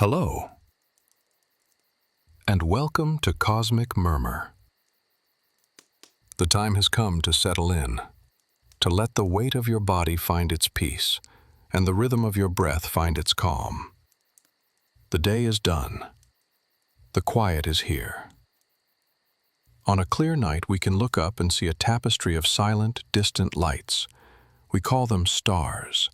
Hello, and welcome to Cosmic Murmur. The time has come to settle in, to let the weight of your body find its peace, and the rhythm of your breath find its calm. The day is done. The quiet is here. On a clear night, we can look up and see a tapestry of silent, distant lights. We call them stars.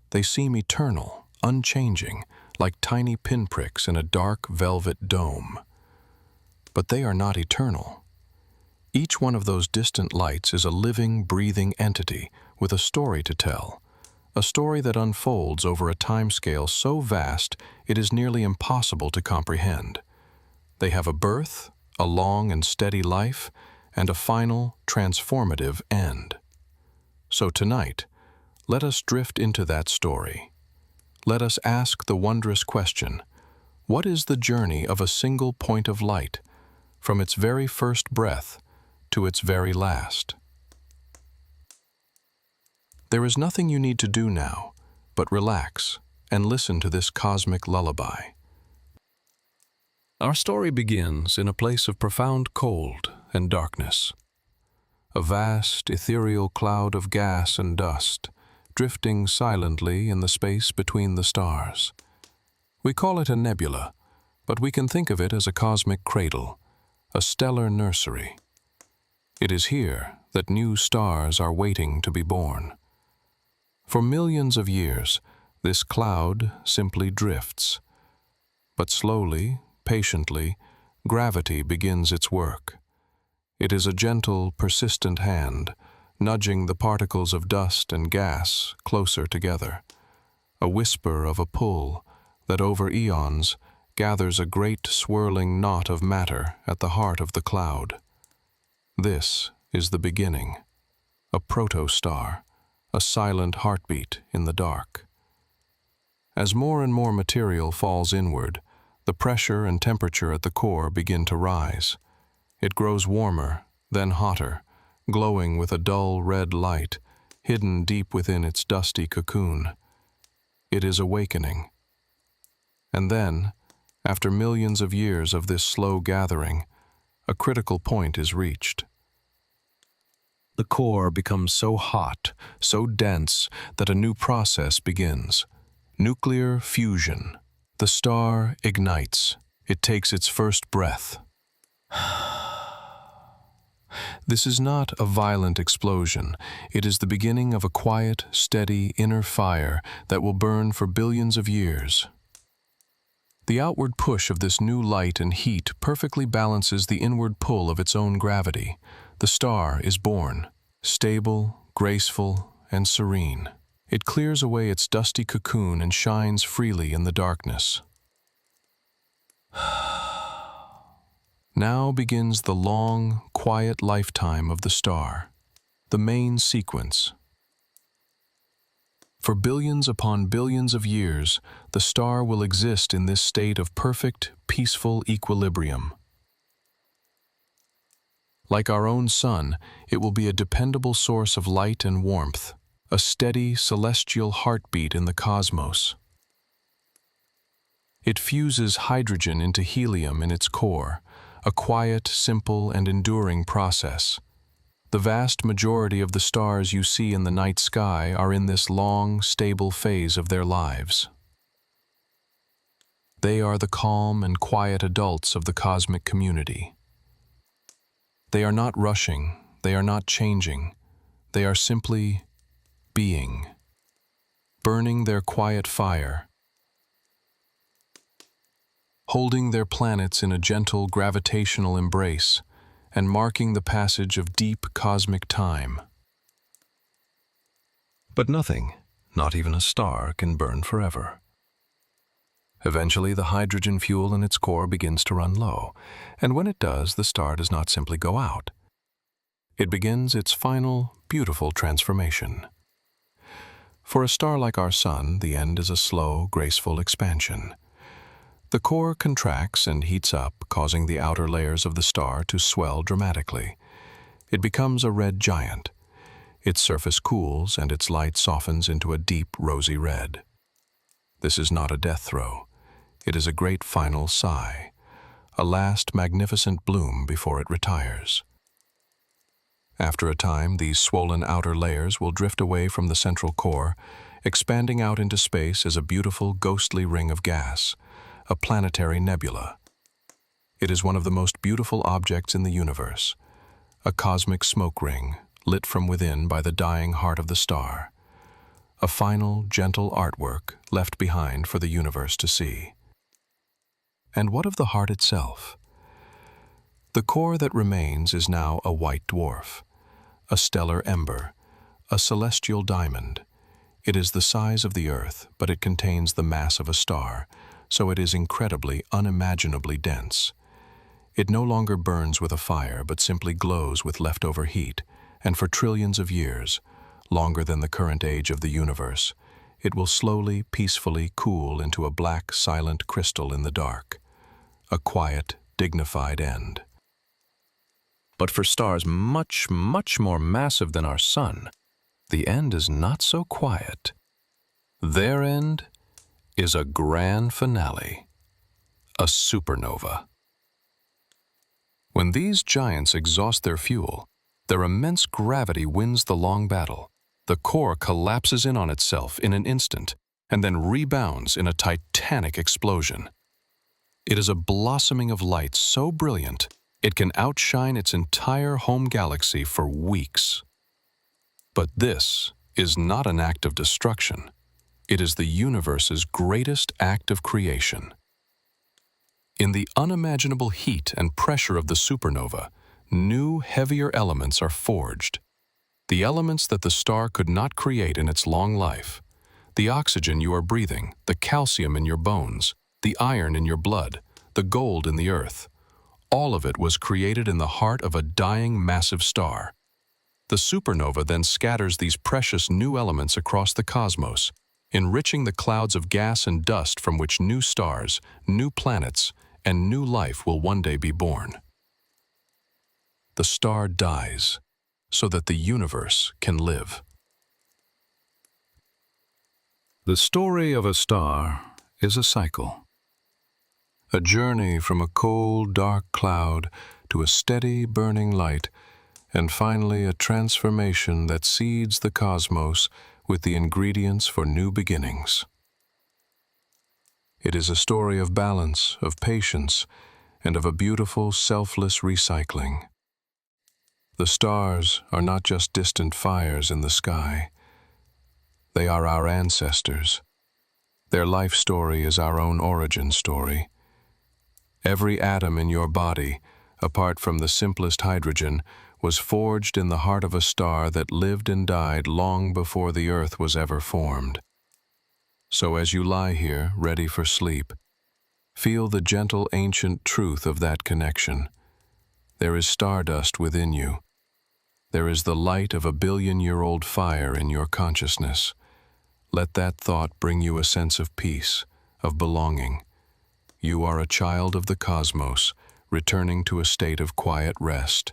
They seem eternal, unchanging, like tiny pinpricks in a dark velvet dome. But they are not eternal. Each one of those distant lights is a living, breathing entity with a story to tell, a story that unfolds over a timescale so vast it is nearly impossible to comprehend. They have a birth, a long and steady life, and a final, transformative end. So tonight, let us drift into that story. Let us ask the wondrous question, what is the journey of a single point of light, from its very first breath to its very last? There is nothing you need to do now, but relax and listen to this cosmic lullaby. Our story begins in a place of profound cold and darkness. A vast, ethereal cloud of gas and dust, drifting silently in the space between the stars. We call it a nebula, but we can think of it as a cosmic cradle, a stellar nursery. It is here that new stars are waiting to be born. For millions of years, this cloud simply drifts. But slowly, patiently, gravity begins its work. It is a gentle, persistent hand, nudging the particles of dust and gas closer together, a whisper of a pull that over eons gathers a great swirling knot of matter at the heart of the cloud. This is the beginning, a protostar, a silent heartbeat in the dark. As more and more material falls inward, the pressure and temperature at the core begin to rise. It grows warmer, then hotter, glowing with a dull red light, hidden deep within its dusty cocoon. It is awakening. And then, after millions of years of this slow gathering, a critical point is reached. The core becomes so hot, so dense, that a new process begins. Nuclear fusion. The star ignites. It takes its first breath. This is not a violent explosion. It is the beginning of a quiet, steady inner fire that will burn for billions of years. The outward push of this new light and heat perfectly balances the inward pull of its own gravity. The star is born, stable, graceful, and serene. It clears away its dusty cocoon and shines freely in the darkness. Now begins the long, quiet lifetime of the star, the main sequence. For billions upon billions of years, the star will exist in this state of perfect, peaceful equilibrium. Like our own sun, it will be a dependable source of light and warmth, a steady, celestial heartbeat in the cosmos. It fuses hydrogen into helium in its core, a quiet, simple, and enduring process. The vast majority of the stars you see in the night sky are in this long, stable phase of their lives. They are the calm and quiet adults of the cosmic community. They are not rushing, they are not changing, they are simply being, burning their quiet fire, holding their planets in a gentle gravitational embrace, and marking the passage of deep cosmic time. But nothing, not even a star, can burn forever. Eventually, the hydrogen fuel in its core begins to run low, and when it does, the star does not simply go out. It begins its final, beautiful transformation. For a star like our sun, the end is a slow, graceful expansion. The core contracts and heats up, causing the outer layers of the star to swell dramatically. It becomes a red giant. Its surface cools and its light softens into a deep rosy red. This is not a death throe. It is a great final sigh, a last magnificent bloom before it retires. After a time, these swollen outer layers will drift away from the central core, expanding out into space as a beautiful, ghostly ring of gas, a planetary nebula. It is one of the most beautiful objects in the universe, a cosmic smoke ring, lit from within by the dying heart of the star, a final, gentle artwork left behind for the universe to see. And what of the heart itself? The core that remains is now a white dwarf, a stellar ember, a celestial diamond. It is the size of the Earth, but it contains the mass of a star, so it is incredibly, unimaginably dense. It no longer burns with a fire, but simply glows with leftover heat, and for trillions of years, longer than the current age of the universe, it will slowly, peacefully cool into a black, silent crystal in the dark. A quiet, dignified end. But for stars much, much more massive than our Sun, the end is not so quiet. Their end is a grand finale, a supernova. When these giants exhaust their fuel, their immense gravity wins the long battle. The core collapses in on itself in an instant and then rebounds in a titanic explosion. It is a blossoming of light so brilliant it can outshine its entire home galaxy for weeks. But this is not an act of destruction. It is the universe's greatest act of creation. In the unimaginable heat and pressure of the supernova, new, heavier elements are forged. The elements that the star could not create in its long life. The oxygen you are breathing, the calcium in your bones, the iron in your blood, the gold in the earth. All of it was created in the heart of a dying massive star. The supernova then scatters these precious new elements across the cosmos, enriching the clouds of gas and dust from which new stars, new planets, and new life will one day be born. The star dies so that the universe can live. The story of a star is a cycle. A journey from a cold, dark cloud to a steady, burning light, and finally a transformation that seeds the cosmos with the ingredients for new beginnings. It is a story of balance, of patience, and of a beautiful, selfless recycling. The stars are not just distant fires in the sky. They are our ancestors. Their life story is our own origin story. Every atom in your body, apart from the simplest hydrogen, was forged in the heart of a star that lived and died long before the Earth was ever formed. So as you lie here, ready for sleep, feel the gentle ancient truth of that connection. There is stardust within you. There is the light of a billion-year-old fire in your consciousness. Let that thought bring you a sense of peace, of belonging. You are a child of the cosmos, returning to a state of quiet rest.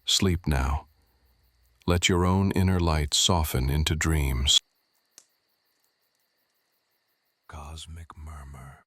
Sleep now. Let your own inner light soften into dreams. Cosmic Murmur.